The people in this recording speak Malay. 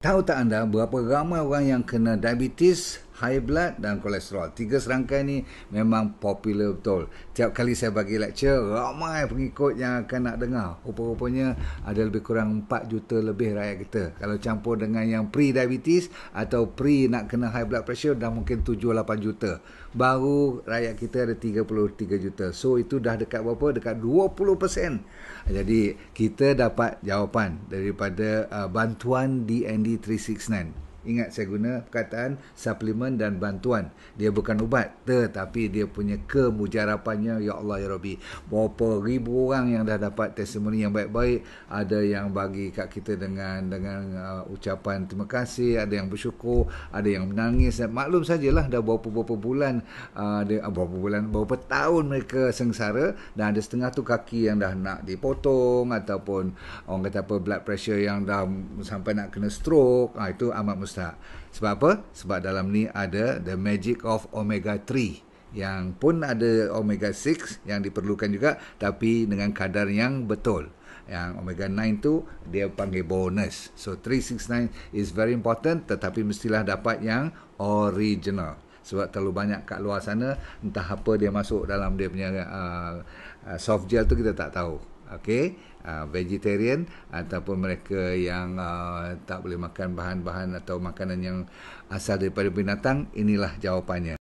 Tahu tak anda berapa ramai orang yang kena diabetes, high blood dan kolesterol? Tiga serangkai ni memang popular betul. Tiap kali saya bagi lecture, ramai pengikut yang akan nak dengar. Rupa-rupanya ada lebih kurang 4 juta lebih rakyat kita. Kalau campur dengan yang pre-diabetes atau pre nak kena high blood pressure, dah mungkin 7-8 juta. Baru rakyat kita ada 33 juta. So itu dah dekat berapa? Dekat 20%. Jadi kita dapat jawapan daripada bantuan DND 369. Ingat saya guna perkataan suplemen dan bantuan. Dia bukan ubat, tetapi dia punya kemujarapannya, ya Allah ya Rabbi. Berapa ribu orang yang dah dapat testimoni yang baik-baik. Ada yang bagi kat kita dengan ucapan terima kasih, ada yang bersyukur, ada yang menangis. Maklum sajalah dah berapa bulan, berapa tahun mereka sengsara, dan ada setengah tu kaki yang dah nak dipotong, ataupun orang kata apa, blood pressure yang dah sampai nak kena stroke. Itu amat mustahil. Sebab apa? Sebab dalam ni ada the magic of omega 3, yang pun ada omega 6 yang diperlukan juga, tapi dengan kadar yang betul. Yang omega 9 tu dia panggil bonus. So 369 is very important, tetapi mestilah dapat yang original. Sebab terlalu banyak kat luar sana, entah apa dia masuk dalam dia punya soft gel tu, kita tak tahu. Okey, vegetarian ataupun mereka yang tak boleh makan bahan-bahan atau makanan yang asal daripada binatang, inilah jawapannya.